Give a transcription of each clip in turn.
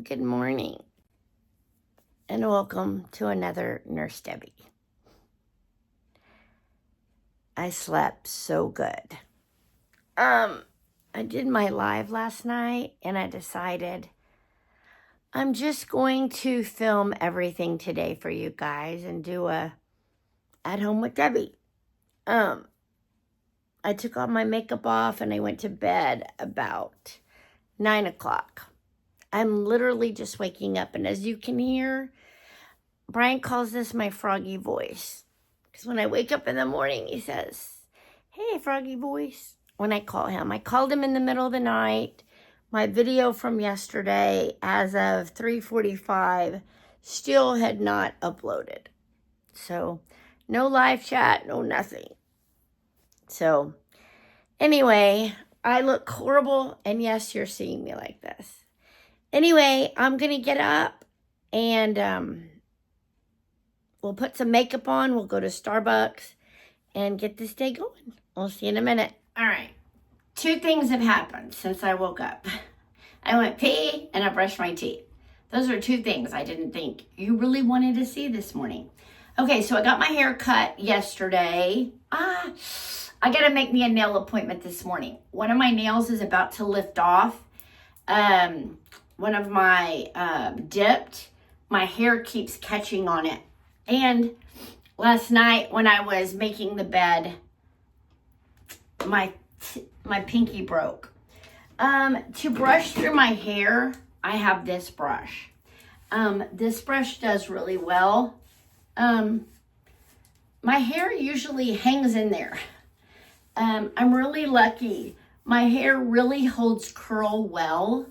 Good morning, and welcome to another Nurse Debbie. I slept so good. I did my live last night, and I decided I'm just going to film everything today for you guys and do a at home with Debbie. I took all my makeup off, and I went to bed about 9 o'clock. I'm literally just waking up, and as you can hear, Brian calls this my froggy voice. Because when I wake up in the morning, he says, "Hey, froggy voice," when I call him. I called him in the middle of the night. My video from yesterday, as of 3:45, still had not uploaded. So, no live chat, no nothing. So, anyway, I look horrible, and yes, you're seeing me like this. Anyway, I'm going to get up, and we'll put some makeup on. We'll go to Starbucks and get this day going. We'll see you in a minute. All right. 2 things have happened since I woke up. I went pee and I brushed my teeth. Those are 2 things I didn't think you really wanted to see this morning. Okay, so I got my hair cut yesterday. I got to make me a nail appointment this morning. One of my nails is about to lift off. One of my dipped. My hair keeps catching on it. And last night when I was making the bed, my pinky broke. To brush through my hair, I have this brush. This brush does really well. My hair usually hangs in there. I'm really lucky. My hair really holds curl well.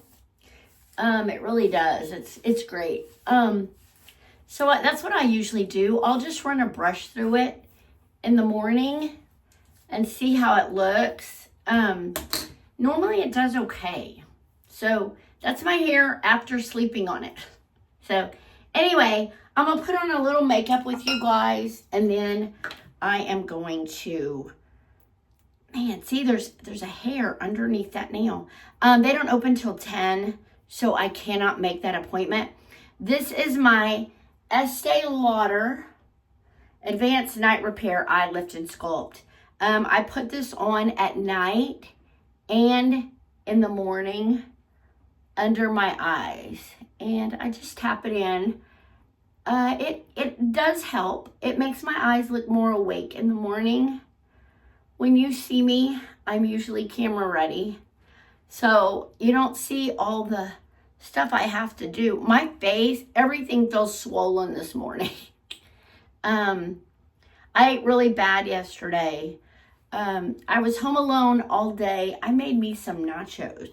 It really does. It's great. So that's what I usually do. I'll just run a brush through it in the morning and see how it looks. Normally it does okay. So that's my hair after sleeping on it. So anyway, I'm going to put on a little makeup with you guys, and then I am going to, man, see there's a hair underneath that nail. They don't open till 10, so I cannot make that appointment. This is my Estee Lauder Advanced Night Repair Eye Lift and Sculpt. I put this on at night and in the morning under my eyes, and I just tap it in. It does help. It makes my eyes look more awake in the morning. When you see me, I'm usually camera ready, so you don't see all the stuff I have to do. My face, everything feels swollen this morning. I ate really bad yesterday. I was home alone all day. I made me some nachos.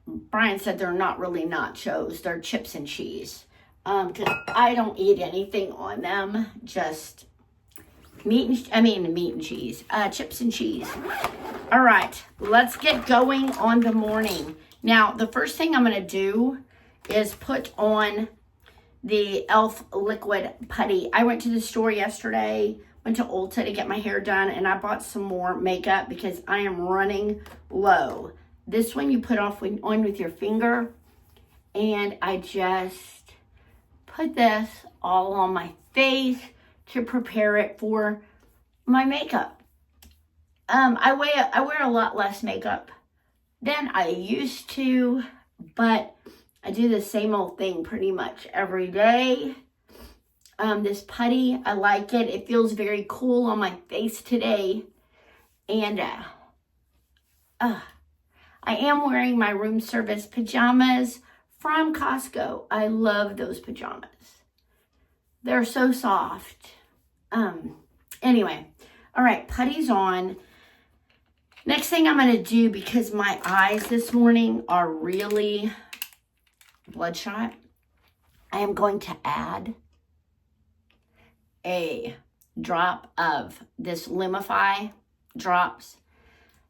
Brian said they're not really nachos. They're chips and cheese. Because I don't eat anything on them. Just meat and cheese. Chips and cheese. All right, let's get going on the morning. Now, the first thing I'm going to do is put on the e.l.f. liquid putty. I went to the store yesterday, went to Ulta to get my hair done, and I bought some more makeup because I am running low. This one you put on with your finger, and I just put this all on my face to prepare it for my makeup. I wear a lot less makeup than I used to, but I do the same old thing pretty much every day. This putty, I like it. It feels very cool on my face today. And I am wearing my room service pajamas from Costco. I love those pajamas. They're so soft. Anyway, all right, putty's on. Next thing I'm going to do, because my eyes this morning are really bloodshot, I am going to add a drop of this Lumify drops.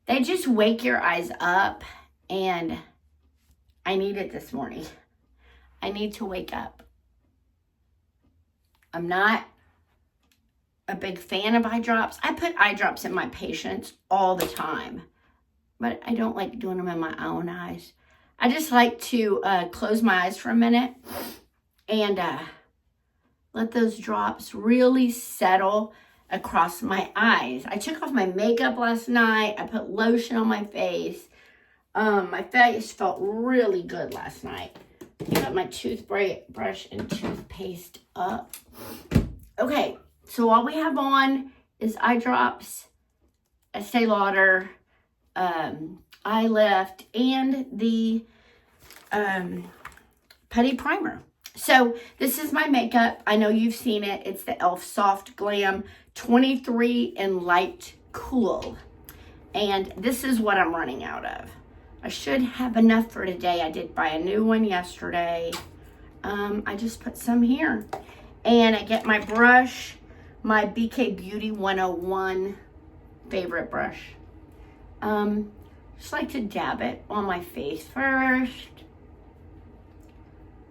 They just wake your eyes up, and I need it this morning. I need to wake up. I'm not a big fan of eye drops. I put eye drops in my patients all the time, but I don't like doing them in my own eyes. I just like to close my eyes for a minute and let those drops really settle across my eyes. I took off my makeup last night. I put lotion on my face. My face felt really good last night. Got my toothbrush and toothpaste up. Okay, so all we have on is eye drops, Estee Lauder, eye lift, and the putty primer. So this is my makeup. I know you've seen it. It's the e.l.f. Soft Glam 23 in Light Cool. And this is what I'm running out of. I should have enough for today. I did buy a new one yesterday. I just put some here. And I get my brush, my BK Beauty 101 favorite brush. Just like to dab it on my face first.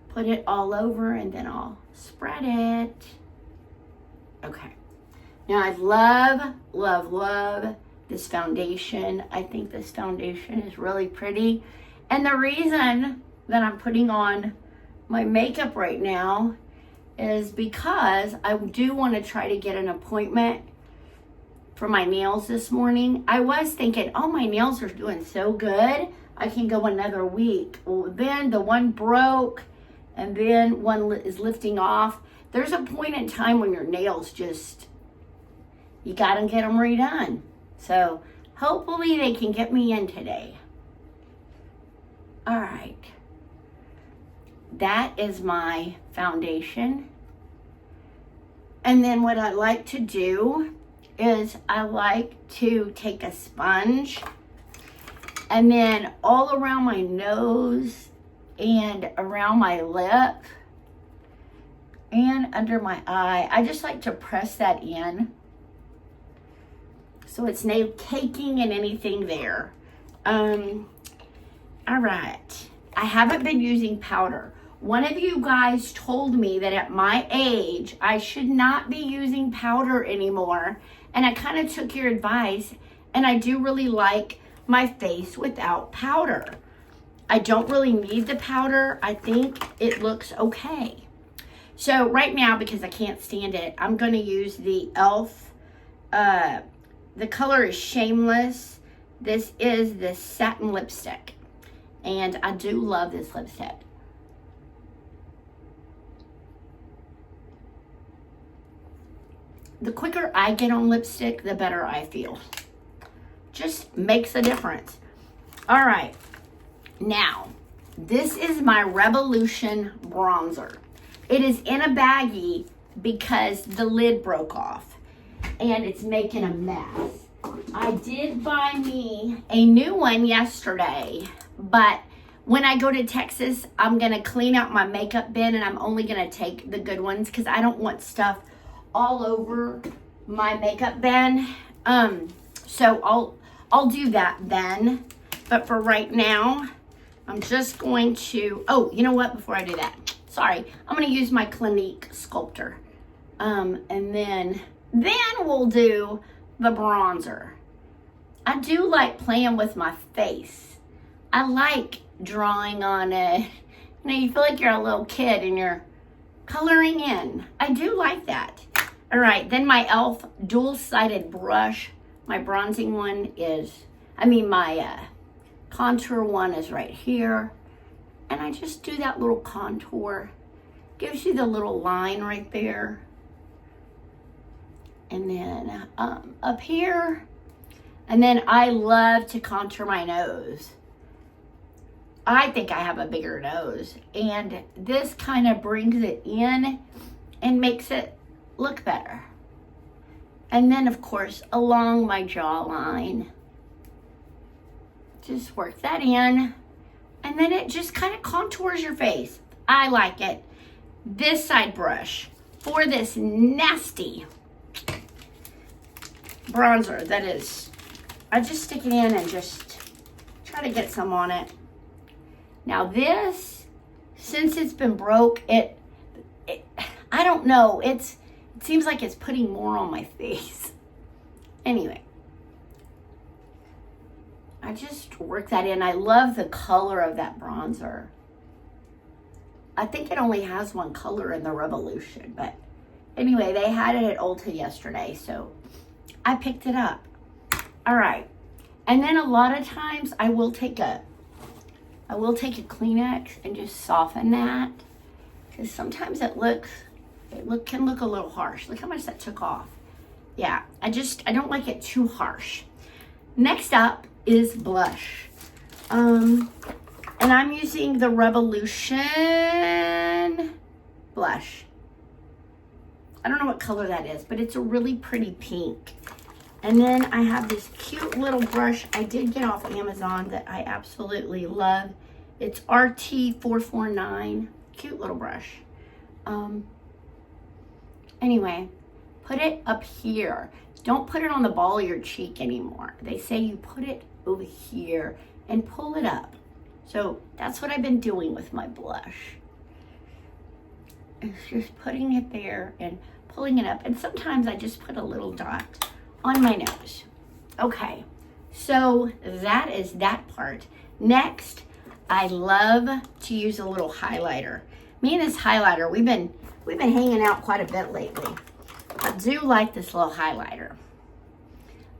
Put it all over and then I'll spread it. Okay. Now I love, love, love this foundation. I think this foundation is really pretty. And the reason that I'm putting on my makeup right now is because I do want to try to get an appointment for my nails this morning. I was thinking, oh, my nails are doing so good, I can go another week. Well, then the one broke and then one is lifting off. There's a point in time when your nails just, you gotta get them redone. So hopefully they can get me in today. All right. That is my foundation. And then what I like to do is I like to take a sponge and then all around my nose and around my lip and under my eye. I just like to press that in so it's no caking and anything there. All right. I haven't been using powder. One of you guys told me that at my age, I should not be using powder anymore. And I kind of took your advice. And I do really like my face without powder. I don't really need the powder. I think it looks okay. So right now, because I can't stand it, I'm going to use the e.l.f. The color is Shameless. This is the satin lipstick. And I do love this lipstick. The quicker I get on lipstick, the better I feel. Just makes a difference. All right. Now, this is my Revolution bronzer. It is in a baggie because the lid broke off and it's making a mess. I did buy me a new one yesterday, but when I go to Texas, I'm going to clean out my makeup bin and I'm only going to take the good ones because I don't want stuff all over my makeup bin. So I'll do that then. But for right now, I'm just going to, oh, you know what? Before I do that, sorry, I'm going to use my Clinique Sculptor. And then we'll do the bronzer. I do like playing with my face. I like drawing on it. You know, you feel like you're a little kid and you're coloring in. I do like that. All right, then my e.l.f. dual-sided brush. My bronzing one is, my contour one is right here. And I just do that little contour. Gives you the little line right there. And then up here. And then I love to contour my nose. I think I have a bigger nose. And this kind of brings it in and makes it look better. And then, of course, along my jawline. Just work that in. And then it just kind of contours your face. I like it. This side brush for this nasty bronzer that is, I just stick it in and just try to get some on it. Now this, since it's been broke, it I don't know, it seems like it's putting more on my face. Anyway. I just work that in. I love the color of that bronzer. I think it only has one color in the Revolution, but anyway, they had it at Ulta yesterday, so I picked it up. All right. And then a lot of times I will take a Kleenex and just soften that, because sometimes it can look a little harsh. Look how much that took off. Yeah, I don't like it too harsh. Next up is blush. And I'm using the Revolution blush. I don't know what color that is, but it's a really pretty pink. And then I have this cute little brush I did get off Amazon that I absolutely love. It's RT449. Cute little brush. Anyway, put it up here. Don't put it on the ball of your cheek anymore. They say you put it over here and pull it up. So that's what I've been doing with my blush. It's just putting it there and pulling it up. And sometimes I just put a little dot on my nose. Okay, so that is that part. Next, I love to use a little highlighter. Me and this highlighter, we've been hanging out quite a bit lately. I do like this little highlighter.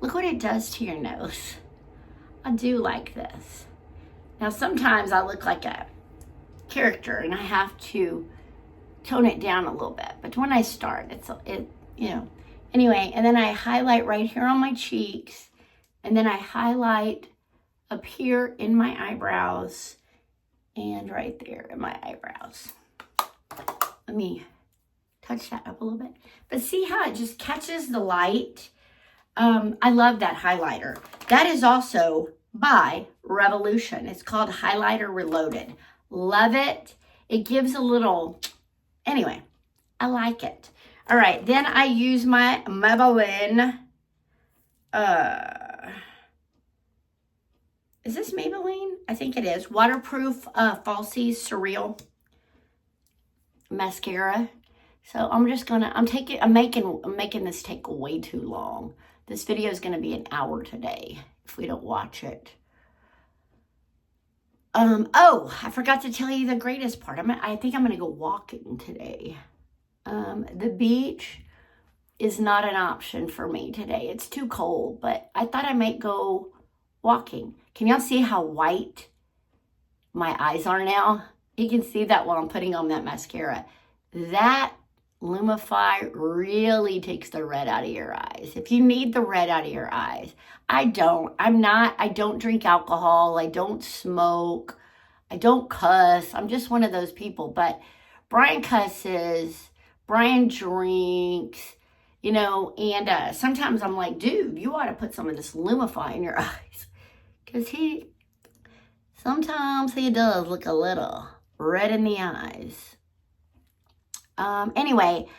Look what it does to your nose. I do like this. Now sometimes I look like a character and I have to tone it down a little bit. But when I start, Anyway, and then I highlight right here on my cheeks. And then I highlight up here in my eyebrows. And right there in my eyebrows. Let me touch that up a little bit. But see how it just catches the light? I love that highlighter. That is also by Revolution. It's called Highlighter Reloaded. Love it. It gives a little... Anyway, I like it. All right, then I use my Maybelline. Is this Maybelline? I think it is. Waterproof Falsies Surreal mascara. So I'm making this take way too long. This video is going to be an hour today if we don't watch it. Oh, I forgot to tell you the greatest part. I think I'm going to go walking today. The beach is not an option for me today. It's too cold, but I thought I might go walking. Can y'all see how white my eyes are now? You can see that while I'm putting on that mascara. That Lumify really takes the red out of your eyes. If you need the red out of your eyes, I don't drink alcohol. I don't smoke. I don't cuss. I'm just one of those people. But Brian cusses. Brian drinks, and sometimes I'm like, dude, you ought to put some of this Lumify in your eyes. Because sometimes he does look a little red in the eyes. Anyway,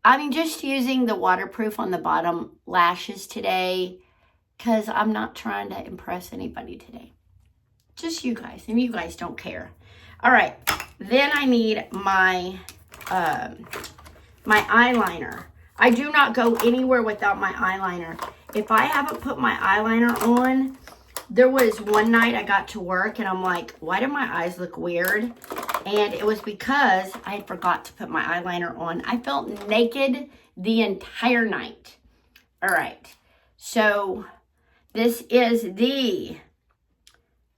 I'm just using the waterproof on the bottom lashes today because I'm not trying to impress anybody today. Just you guys, and you guys don't care. All right, then I need my eyeliner. I do not go anywhere without my eyeliner. If I haven't put my eyeliner on, there was one night I got to work and I'm like, why do my eyes look weird? And it was because I forgot to put my eyeliner on. I felt naked the entire night. All right, so this is the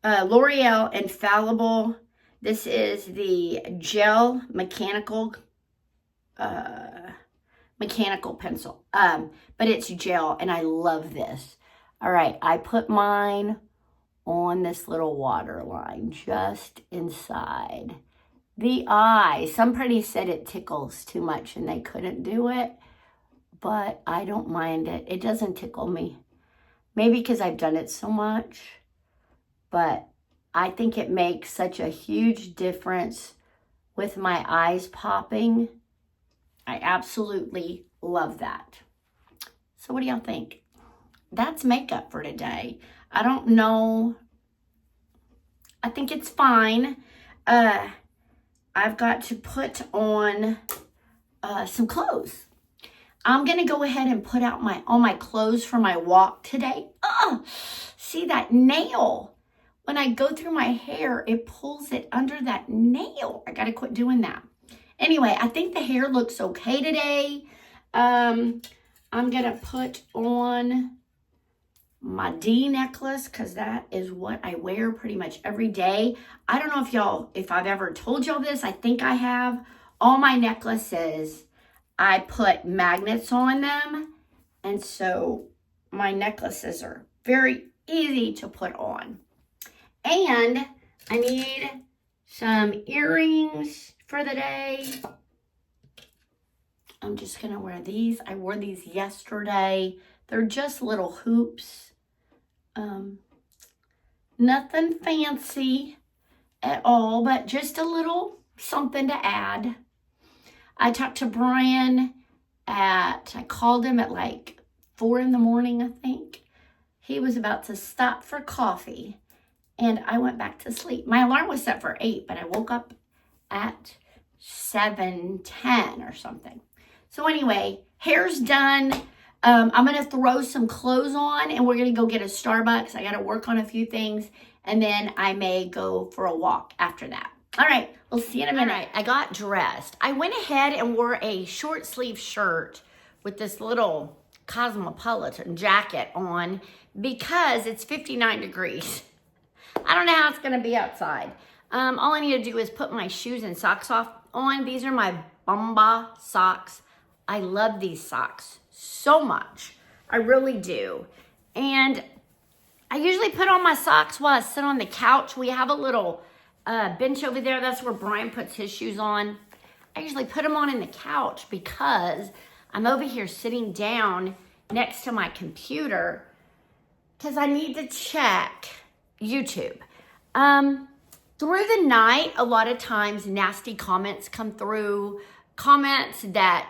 L'Oreal Infallible. This is the gel mechanical pencil, but it's gel and I love this. All right, I put mine on this little waterline just inside the eye. Somebody said it tickles too much and they couldn't do it, but I don't mind it. It doesn't tickle me. Maybe because I've done it so much, but I think it makes such a huge difference with my eyes popping. I absolutely love that. So what do y'all think? That's makeup for today. I don't know. I think it's fine. I've got to put on some clothes. I'm going to go ahead and put out all my clothes for my walk today. Oh, see that nail. When I go through my hair, it pulls it under that nail. I gotta quit doing that. Anyway, I think the hair looks okay today. I'm gonna put on my D necklace because that is what I wear pretty much every day. I don't know if I've ever told y'all this. I think I have. All my necklaces, I put magnets on them. And so my necklaces are very easy to put on. And I need some earrings for the day. I'm just going to wear these. I wore these yesterday. They're just little hoops. Nothing fancy at all, but just a little something to add. I talked to Brian I called him at like 4 in the morning, I think. He was about to stop for coffee, and I went back to sleep. My alarm was set for 8, but I woke up at 7:10 or something. So anyway, hair's done. I'm going to throw some clothes on, and we're going to go get a Starbucks. I got to work on a few things, and then I may go for a walk after that. All right, we'll see you in a minute. All right, I got dressed. I went ahead and wore a short sleeve shirt with this little cosmopolitan jacket on because it's 59 degrees. I don't know how it's going to be outside. All I need to do is put my shoes and socks on. These are my Bomba socks. I love these socks so much. I really do. And I usually put on my socks while I sit on the couch. We have a little bench over there. That's where Brian puts his shoes on. I usually put them on in the couch because I'm over here sitting down next to my computer because I need to check YouTube. Through the night, a lot of times nasty comments come through, comments that,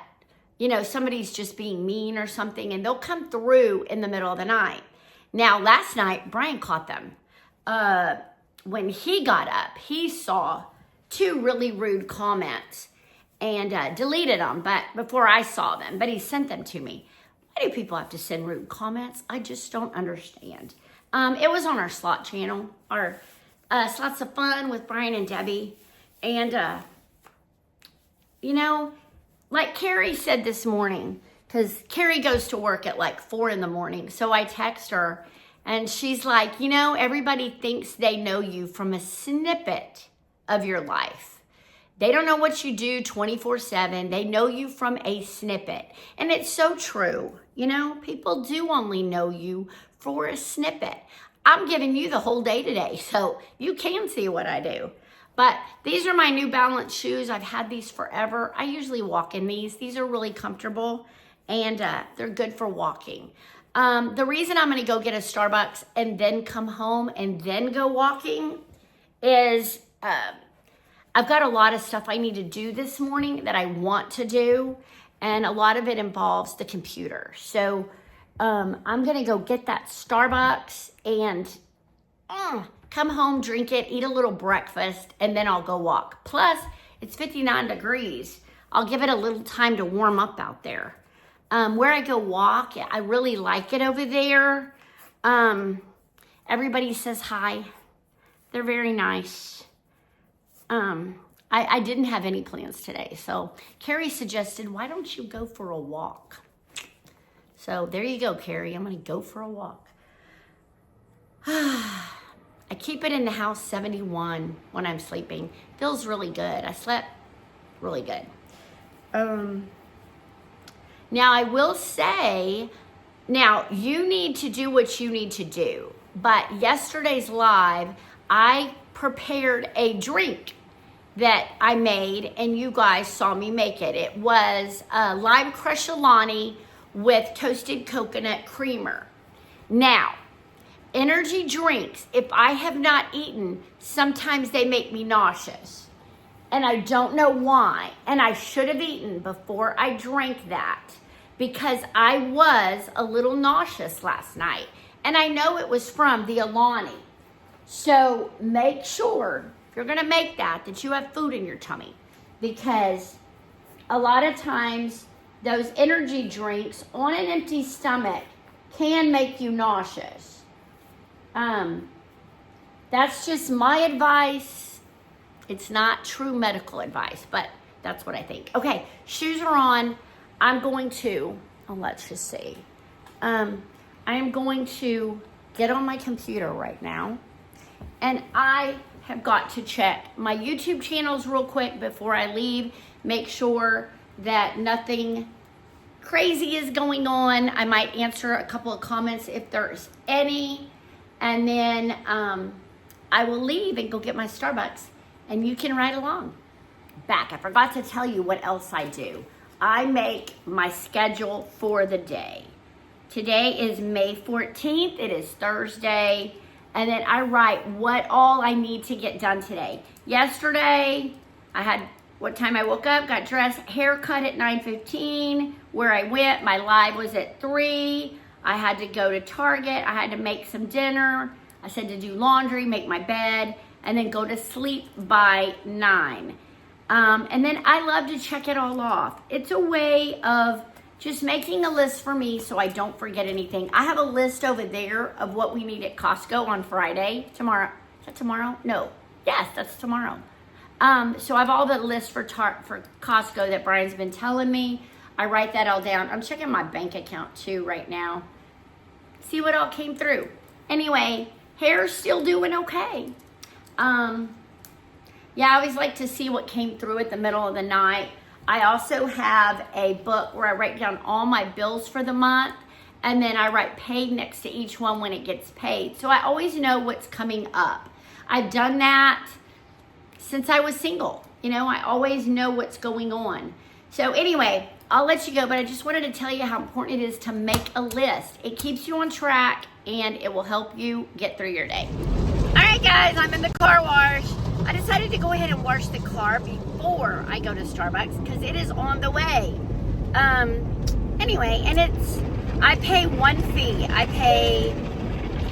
somebody's just being mean or something, and they'll come through in the middle of the night. Now, last night, Brian caught them. When he got up, he saw 2 really rude comments and deleted them before I saw them, but he sent them to me. Why do people have to send rude comments? I just don't understand. It was on our slot channel, our Slots of Fun with Brian and Debbie. And, like Carrie said this morning, because Carrie goes to work at like 4 in the morning. So I text her and she's like, everybody thinks they know you from a snippet of your life. They don't know what you do 24/7. They know you from a snippet. And it's so true. People do only know you for a snippet. I'm giving you the whole day today, so you can see what I do. But these are my New Balance shoes. I've had these forever. I usually walk in these. These are really comfortable, and they're good for walking. The reason I'm going to go get a Starbucks and then come home and then go walking is I've got a lot of stuff I need to do this morning that I want to do, and a lot of it involves the computer. So I'm going to go get that Starbucks and come home, drink it, eat a little breakfast, and then I'll go walk. Plus, it's 59 degrees. I'll give it a little time to warm up out there. Where I go walk, I really like it over there. Everybody says hi. They're very nice. I didn't have any plans today, so Carrie suggested, why don't you go for a walk? So there you go, Carrie. I'm going to go for a walk. I keep it in the house 71 when I'm sleeping. Feels really good. I slept really good. Now, I will say, you need to do what you need to do. But yesterday's live, I prepared a drink that I made, and you guys saw me make it. It was lime crush Alani with toasted coconut creamer. Now, energy drinks, if I have not eaten, sometimes they make me nauseous. And I don't know why. And I should have eaten before I drank that because I was a little nauseous last night. And I know it was from the Alani. So make sure, if you're going to make that you have food in your tummy. Because a lot of times, those energy drinks on an empty stomach can make you nauseous. That's just my advice. It's not true medical advice, but that's what I think. Okay, shoes are on. I'm going to, let's just see. I am going to get on my computer right now, and I have got to check my YouTube channels real quick before I leave. Make sure that nothing crazy is going on. I might answer a couple of comments if there's any, and then I will leave and go get my Starbucks, and you can ride along. Back. I forgot to tell you what else I do. I make my schedule for the day. Today is May 14th. It is Thursday. And then I write what all I need to get done today. Yesterday, I had what time I woke up, got dressed, haircut at 9:15. Where I went, my live was at 3. I had to go to Target. I had to make some dinner. I said to do laundry, make my bed, and then go to sleep by 9. And then I love to check it all off. It's a way of just making a list for me so I don't forget anything. I have a list over there of what we need at Costco on Friday. Tomorrow. Is that tomorrow? No. Yes, that's tomorrow. So I have all the lists for Costco that Brian's been telling me. I write that all down. I'm checking my bank account too right now. See what all came through. Anyway, hair's still doing okay. Yeah, I always like to see what came through at the middle of the night. I also have a book where I write down all my bills for the month, and then I write paid next to each one when it gets paid. So I always know what's coming up. I've done that since I was single. You know, I always know what's going on. So anyway, I'll let you go, but I just wanted to tell you how important it is to make a list. It keeps you on track, and it will help you get through your day. All right, guys, I'm in the car wash. I decided to go ahead and wash the car before I go to Starbucks because it is on the way. Anyway, and I pay one fee. I pay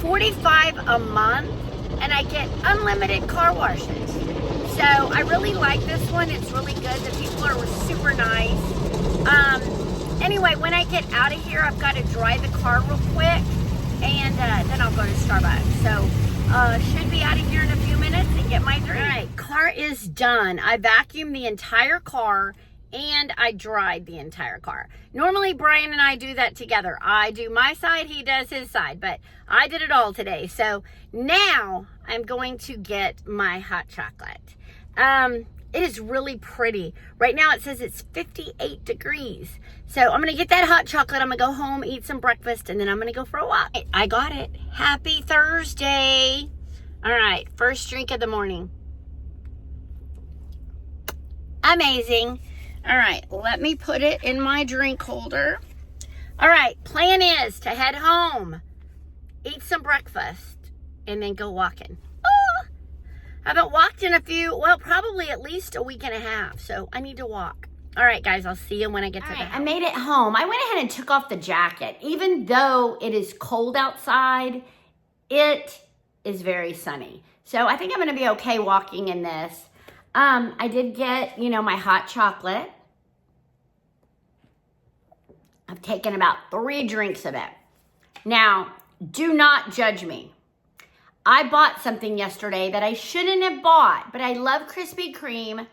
$45 a month, and I get unlimited car washes. So I really like this one. It's really good. The people are super nice. Anyway, when I get out of here, I've got to dry the car real quick, and then I'll go to Starbucks. So should be out of here in a few minutes and get my drink. All right, car is done. I vacuumed the entire car and I dried the entire car. Normally Brian and I do that together. I do my side, he does his side, but I did it all today. So now I'm going to get my hot chocolate. It is really pretty. Right now it says it's 58 degrees. So I'm going to get that hot chocolate. I'm going to go home, eat some breakfast, and then I'm going to go for a walk. I got it. Happy Thursday. All right, first drink of the morning. Amazing. All right, let me put it in my drink holder. All right, plan is to head home, eat some breakfast, and then go walking. I haven't walked in probably at least a week and a half, so I need to walk. All right, guys, I'll see you when I get to the house. I made it home. I went ahead and took off the jacket. Even though it is cold outside, it is very sunny. So I think I'm going to be okay walking in this. I did get, my hot chocolate. I've taken about 3 drinks of it. Now, do not judge me. I bought something yesterday that I shouldn't have bought, but I love Krispy Kreme.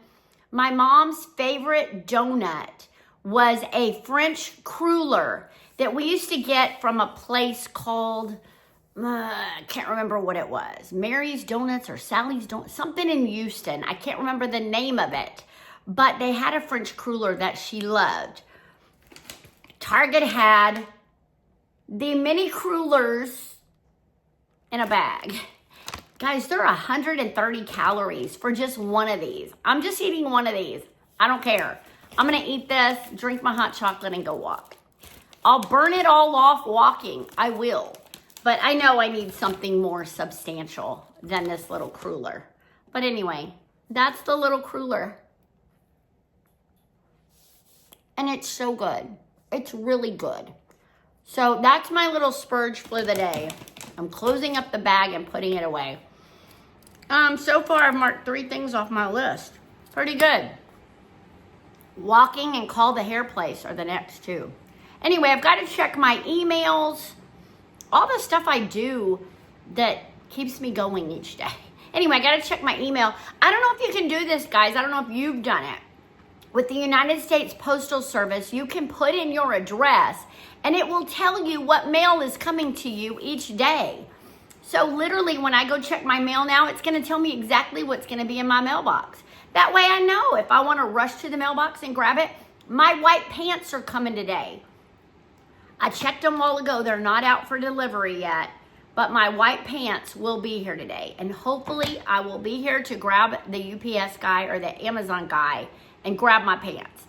My mom's favorite donut was a French cruller that we used to get from a place called, I can't remember what it was, Mary's Donuts or Sally's Donuts, something in Houston. I can't remember the name of it, but they had a French cruller that she loved. Target had the mini crullers in a bag. Guys, they're 130 calories for just one of these. I'm just eating one of these. I don't care. I'm going to eat this, drink my hot chocolate, and go walk. I'll burn it all off walking. I will. But I know I need something more substantial than this little cruller. But anyway, that's the little cruller. And it's so good. It's really good. So that's my little splurge for the day. I'm closing up the bag and putting it away. So far I've marked 3 things off my list. Pretty good. Walking and call the hair place are the next 2. Anyway, I've got to check my emails. All the stuff I do that keeps me going each day. Anyway, I got to check my email. I don't know if you can do this, guys. I don't know if you've done it. With the United States Postal Service, you can put in your address and it will tell you what mail is coming to you each day. So literally when I go check my mail now, it's going to tell me exactly what's going to be in my mailbox. That way I know if I want to rush to the mailbox and grab it. My white pants are coming today. I checked them a while ago. They're not out for delivery yet, but my white pants will be here today. And hopefully I will be here to grab the UPS guy or the Amazon guy and grab my pants.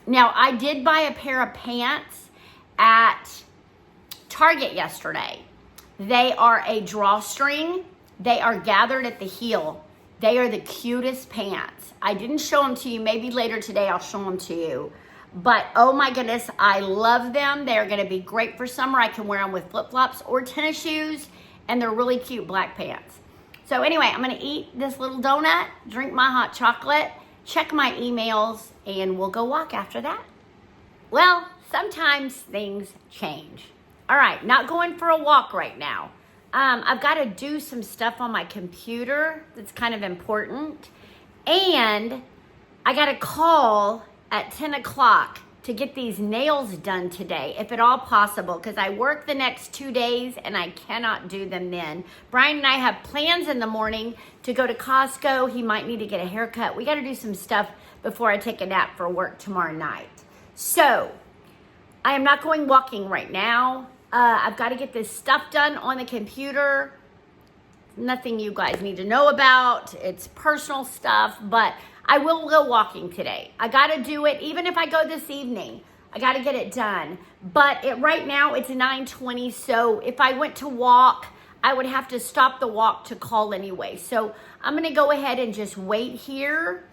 Now, I did buy a pair of pants at Target yesterday. They are a drawstring. They are gathered at the heel. They are the cutest pants. I didn't show them to you. Maybe later today I'll show them to you. But oh my goodness, I love them. They're gonna be great for summer. I can wear them with flip-flops or tennis shoes, and they're really cute black pants. So anyway, I'm gonna eat this little donut, drink my hot chocolate, check my emails, and we'll go walk after that. Well, sometimes things change. All right, not going for a walk right now. I've got to do some stuff on my computer that's kind of important. And I got a call at 10 o'clock to get these nails done today, if at all possible, because I work the next 2 days and I cannot do them then. Brian and I have plans in the morning to go to Costco. He might need to get a haircut. We got to do some stuff before I take a nap for work tomorrow night. So I am not going walking right now. I've got to get this stuff done on the computer. Nothing you guys need to know about. It's personal stuff, but I will go walking today. I got to do it. Even if I go this evening, I got to get it done. But right now it's 9:20. So if I went to walk, I would have to stop the walk to call anyway. So I'm going to go ahead and just wait here.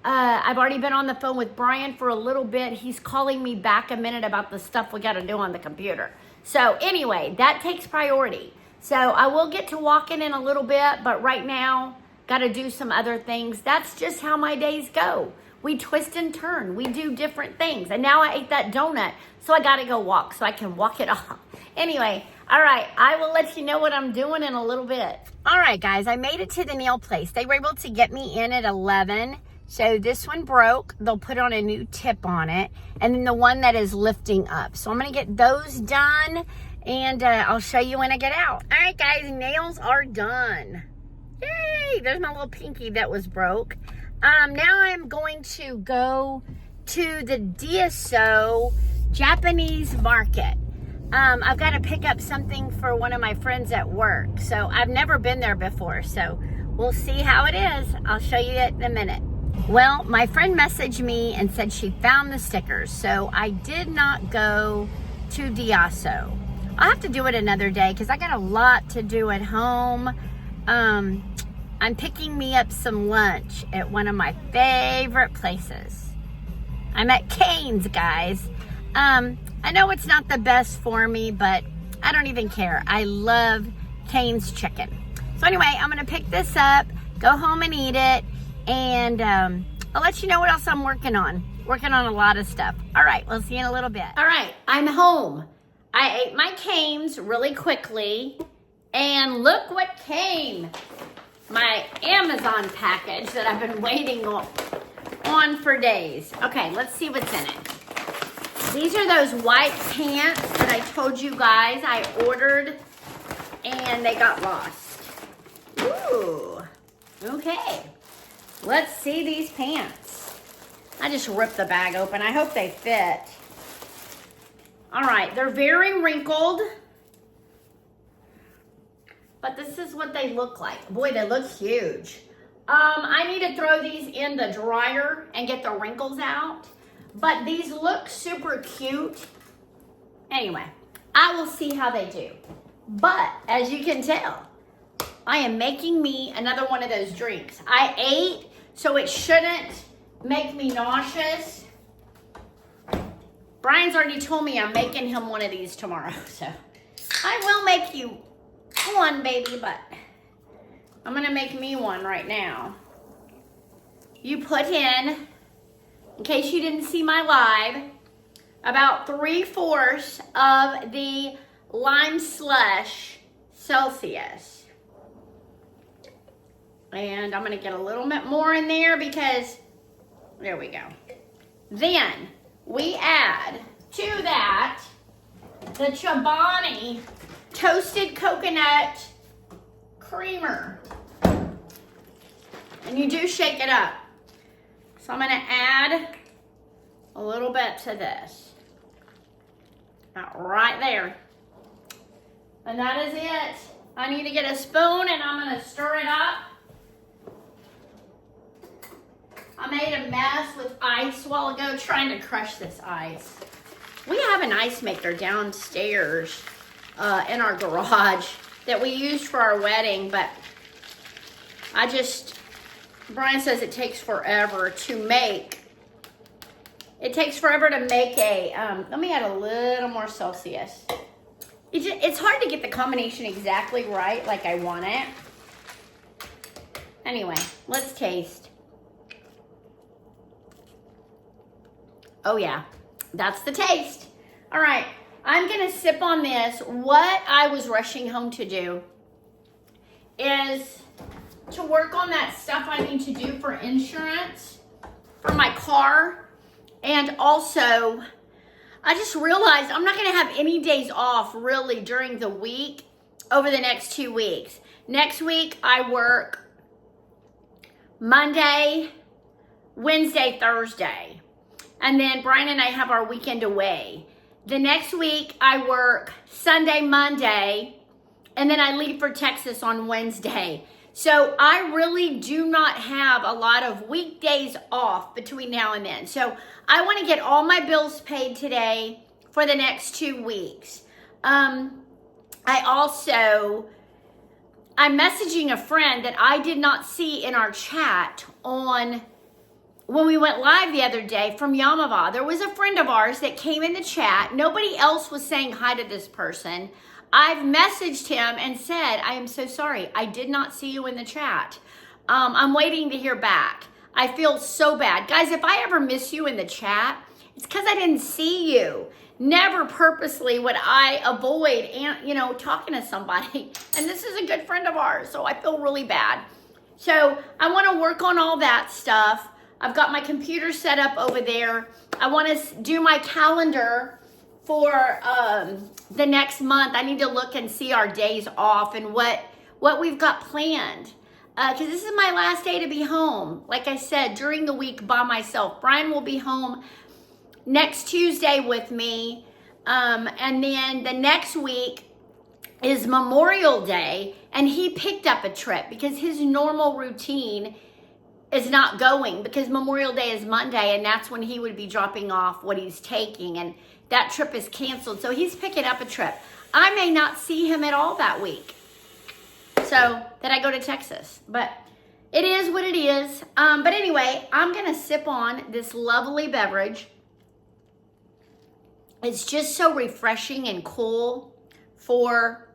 I've already been on the phone with Brian for a little bit. He's calling me back a minute about the stuff we got to do on the computer. So anyway, that takes priority. So I will get to walking in a little bit, but right now, got to do some other things. That's just how my days go. We twist and turn. We do different things. And now I ate that donut, so I got to go walk so I can walk it off. Anyway, all right, I will let you know what I'm doing in a little bit. All right, guys, I made it to the nail place. They were able to get me in at 11. So this one broke. They'll put on a new tip on it. And then the one that is lifting up. So I'm going to get those done. And I'll show you when I get out. All right, guys, nails are done. Yay! There's my little pinky that was broke. Now I'm going to go to the DSO Japanese market. I've got to pick up something for one of my friends at work. So I've never been there before. So we'll see how it is. I'll show you it in a minute. Well, my friend messaged me and said she found the stickers. So I did not go to DSO. I'll have to do it another day because I got a lot to do at home. I'm picking me up some lunch at one of my favorite places. I'm at Cane's, guys. I know it's not the best for me, but I don't even care. I love Cane's chicken. So anyway, I'm going to pick this up, go home and eat it, and I'll let you know what else I'm working on. Working on a lot of stuff. All right, we'll see you in a little bit. All right, I'm home. I ate my Cane's really quickly, and look what came. My Amazon package that I've been waiting on for days. Okay, let's see what's in it. These are those white pants that I told you guys I ordered, and they got lost. Ooh, okay. Let's see these pants. I just ripped the bag open. I hope they fit. All right, they're very wrinkled, but this is what they look like. Boy, they look huge. I need to throw these in the dryer and get the wrinkles out, but these look super cute. Anyway, I will see how they do. But as you can tell, I am making me another one of those drinks. I ate, so it shouldn't make me nauseous. Brian's already told me I'm making him one of these tomorrow, so I will make you one, baby, but I'm gonna make me one right now. You put in case you didn't see my live, about 3/4 of the lime slush Celsius. And I'm gonna get a little bit more in there because, there we go. Then we add to that the Chobani toasted coconut creamer. And you do shake it up. So I'm gonna add a little bit to this. About right there. And that is it. I need to get a spoon and I'm gonna stir it up. I made a mess with ice a while ago trying to crush this ice. We have an ice maker downstairs in our garage that we used for our wedding, but Brian says it takes forever to make. It takes forever to make a, let me add a little more Celsius. It's hard to get the combination exactly right like I want it. Anyway, let's taste. Oh yeah, that's the taste. All right, I'm gonna sip on this. What I was rushing home to do is to work on that stuff I need to do for insurance for my car. And also, I just realized I'm not gonna have any days off really during the week over the next 2 weeks. Next week, I work Monday, Wednesday, Thursday. And then Brian and I have our weekend away. The next week, I work Sunday, Monday, and then I leave for Texas on Wednesday. So I really do not have a lot of weekdays off between now and then. So I want to get all my bills paid today for the next 2 weeks. I'm messaging a friend that I did not see in our chat when we went live the other day from Yamava. There was a friend of ours that came in the chat. Nobody else was saying hi to this person. I've messaged him and said, I am so sorry. I did not see you in the chat. I'm waiting to hear back. I feel so bad. Guys, if I ever miss you in the chat, it's because I didn't see you. Never purposely would I avoid, talking to somebody. And this is a good friend of ours, so I feel really bad. So I want to work on all that stuff. I've got my computer set up over there. I want to do my calendar for the next month. I need to look and see our days off and what we've got planned. Because this is my last day to be home. Like I said, during the week by myself. Brian will be home next Tuesday with me. And then the next week is Memorial Day. And he picked up a trip because his normal routine is not going because Memorial Day is Monday and that's when he would be dropping off what he's taking, and that trip is canceled. So he's picking up a trip. I may not see him at all that week. So that I go to Texas, but it is what it is. But anyway, I'm going to sip on this lovely beverage. It's just so refreshing and cool for,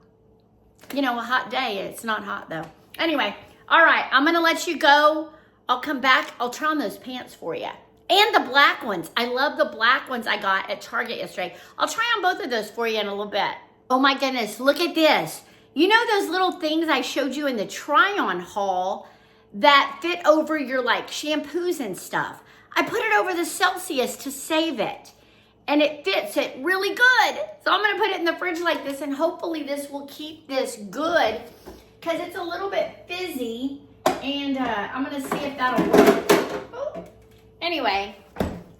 a hot day. It's not hot though. Anyway, all right, I'm going to let you go. I'll come back. I'll try on those pants for you. And the black ones. I love the black ones I got at Target yesterday. I'll try on both of those for you in a little bit. Oh my goodness, look at this. You know those little things I showed you in the try-on haul that fit over your shampoos and stuff? I put it over the Celsius to save it. And it fits it really good. So I'm going to put it in the fridge like this, and hopefully this will keep this good because it's a little bit fizzy. And I'm going to see if that'll work. Oh. Anyway,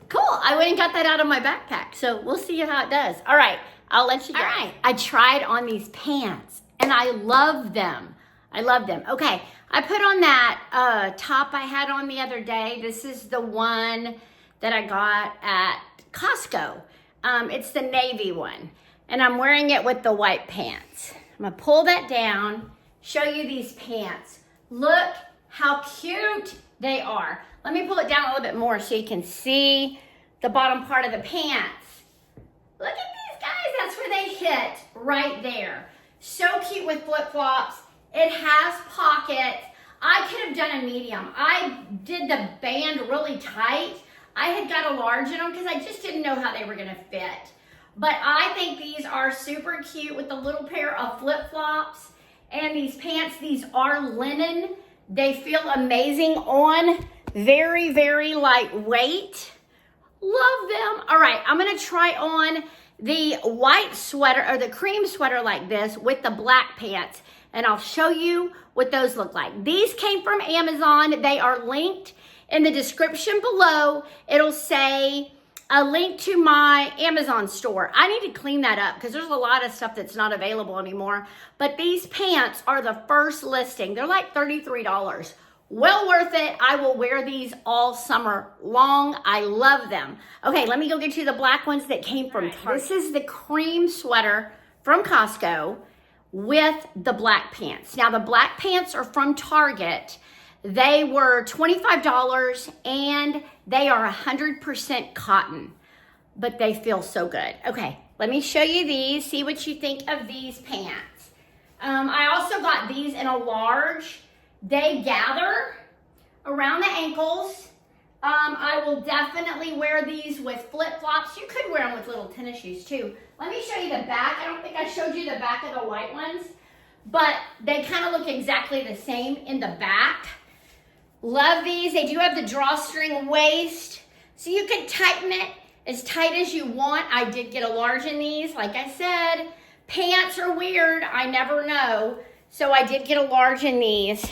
cool. I went and got that out of my backpack. So we'll see how it does. All right. I'll let you go. All right. I tried on these pants and I love them. I love them. Okay. I put on that top I had on the other day. This is the one that I got at Costco. It's the navy one. And I'm wearing it with the white pants. I'm going to pull that down, show you these pants. Look how cute they are. Let me pull it down a little bit more so you can see the bottom part of the pants. Look at these guys. That's where they hit right there. So cute with flip-flops. It has pockets. I could have done a medium. I did the band really tight. I had got a large in them because I just didn't know how they were going to fit. But I think these are super cute with the little pair of flip-flops. And these pants, these are linen. They feel amazing on, very, very lightweight. Love them. All right, I'm gonna try on the white sweater or the cream sweater like this with the black pants, and I'll show you what those look like. These came from Amazon. They are linked in the description below. It'll say a link to my Amazon store. I need to clean that up because there's a lot of stuff that's not available anymore. But these pants are the first listing. They're like $33. Well worth it. I will wear these all summer long. I love them. Okay, let me go get you the black ones that came from Target. This is the cream sweater from Costco with the black pants. Now the black pants are from Target. They were $25 and they are 100% cotton, but they feel so good. Okay, let me show you these. See what you think of these pants. I also got these in a large. They gather around the ankles. I will definitely wear these with flip-flops. You could wear them with little tennis shoes too. Let me show you the back. I don't think I showed you the back of the white ones, but they kind of look exactly the same in the back. Love these. They do have the drawstring waist, so you can tighten it as tight as you want. I did get a large in these. Like I said, pants are weird. I never know. So I did get a large in these.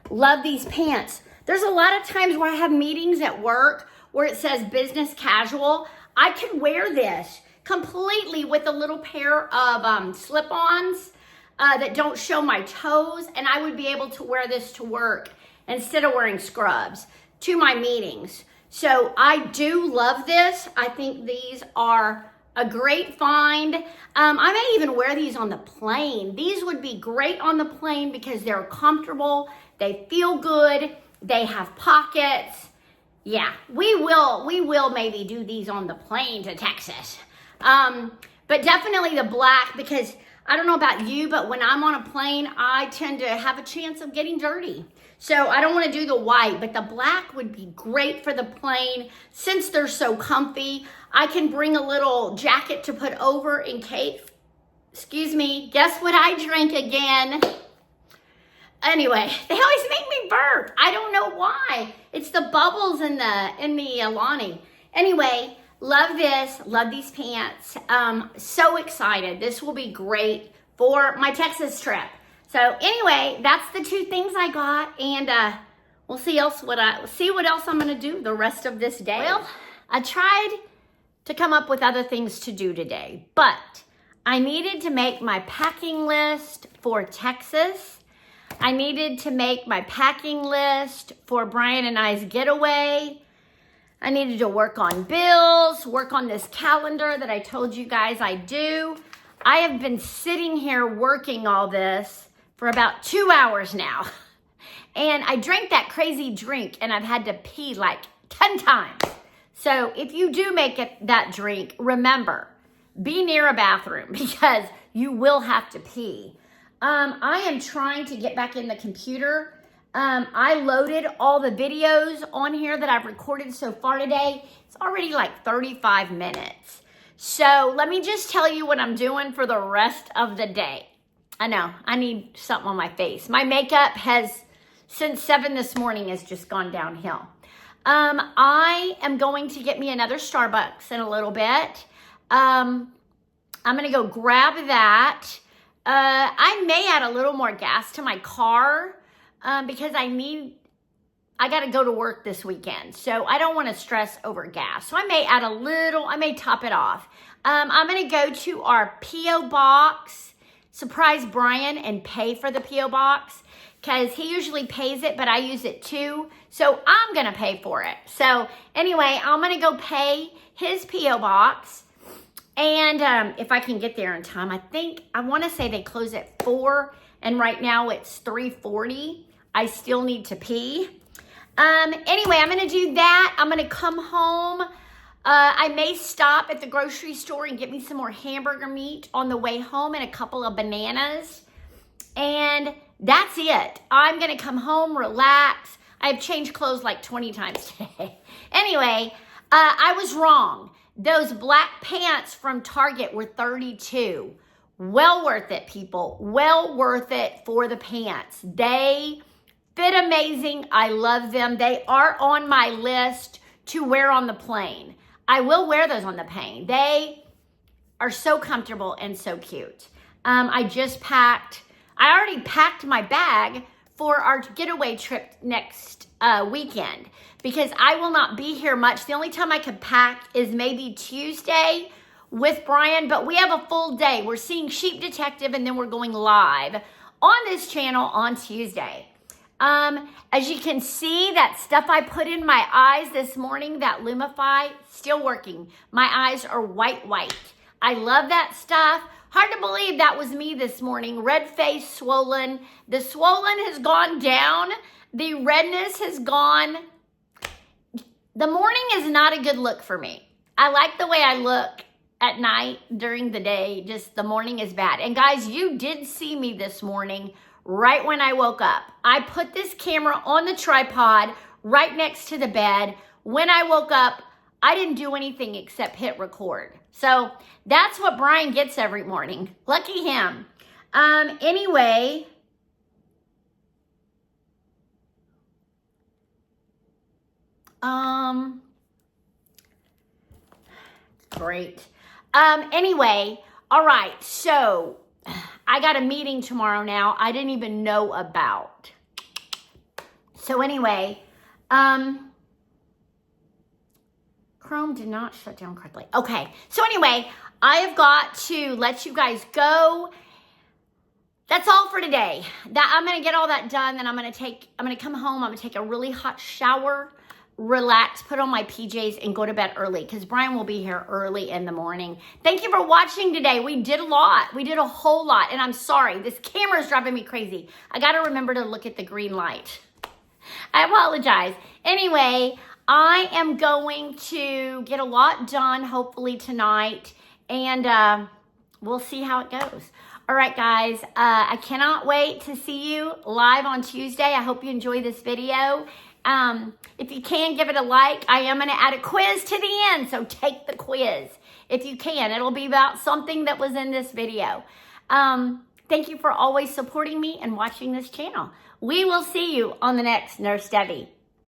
Love these pants. There's a lot of times where I have meetings at work where it says business casual. I can wear this completely with a little pair of slip-ons that don't show my toes, and I would be able to wear this to work instead of wearing scrubs to my meetings. So I do love this. I think these are a great find. I may even wear these on the plane. These would be great on the plane because they're comfortable. They feel good. They have pockets. Yeah, we will maybe do these on the plane to Texas. But definitely the black, because I don't know about you, but when I'm on a plane, I tend to have a chance of getting dirty. So I don't want to do the white, but the black would be great for the plane. Since they're so comfy, I can bring a little jacket to put over in case. Excuse me, guess what I drank again? Anyway, they always make me burp. I don't know why. It's the bubbles in the Alani. Anyway, love this. Love these pants. So excited. This will be great for my Texas trip. So anyway, that's the two things I got, and we'll see what else I'm gonna do the rest of this day. Well, I tried to come up with other things to do today, but I needed to make my packing list for Texas. I needed to make my packing list for Brian and I's getaway. I needed to work on bills, work on this calendar that I told you guys I do. I have been sitting here working all this for about 2 hours now. And I drank that crazy drink and I've had to pee like 10 times. So if you do make that drink, remember, be near a bathroom because you will have to pee. I am trying to get back in the computer. I loaded all the videos on here that I've recorded so far today. It's already like 35 minutes. So let me just tell you what I'm doing for the rest of the day. I know, I need something on my face. My makeup has, since 7 this morning, has just gone downhill. I am going to get me another Starbucks in a little bit. I'm going to go grab that. I may add a little more gas to my car because I got to go to work this weekend. So I don't want to stress over gas. So I may add I may top it off. I'm going to go to our P.O. box, surprise Brian, and pay for the P.O. box because he usually pays it, but I use it too. So I'm going to pay for it. So anyway, I'm going to go pay his P.O. box. And if I can get there in time, I want to say they close at 4, and right now it's 3:40. I still need to pee. Anyway, I'm going to do that. I'm going to come home. I may stop at the grocery store and get me some more hamburger meat on the way home and a couple of bananas. And that's it. I'm going to come home, relax. I've changed clothes like 20 times today. Anyway, I was wrong. Those black pants from Target were $32. Well worth it, people. Well worth it for the pants. They Fit amazing. I love them. They are on my list to wear on the plane. I will wear those on the plane. They are so comfortable and so cute. I already packed my bag for our getaway trip next weekend because I will not be here much. The only time I could pack is maybe Tuesday with Brian, but we have a full day. We're seeing Sheep Detective and then we're going live on this channel on Tuesday. As you can see, that stuff I put in my eyes this morning, that Lumify, still working. My eyes are white. I love that stuff. Hard to believe that was me this morning. Red face, swollen. The swollen has gone down. The redness has gone. The morning is not a good look for me. I like the way I look at night, during the day. Just the morning is bad. And guys, you did see me this morning right when I woke up. I put this camera on the tripod right next to the bed. When I woke up, I didn't do anything except hit record. So that's what Brian gets every morning. Lucky him. Anyway, great. Anyway, all right. So I got a meeting tomorrow now I didn't even know about. So anyway, Chrome did not shut down correctly. Okay. So anyway, I have got to let you guys go. That's all for today. I'm going to get all that done. Then I'm going to come home. I'm going to take a really hot shower, relax, put on my PJs, and go to bed early because Brian will be here early in the morning. Thank you for watching today. We did a lot. We did a whole lot. And I'm sorry. This camera is driving me crazy. I got to remember to look at the green light. I apologize. Anyway, I am going to get a lot done hopefully tonight. And we'll see how it goes. All right, guys. I cannot wait to see you live on Tuesday. I hope you enjoy this video. If you can, give it a like. I am going to add a quiz to the end, so take the quiz if you can. It'll be about something that was in this video. Thank you for always supporting me and watching this channel. We will see you on the next Nurse Debbie.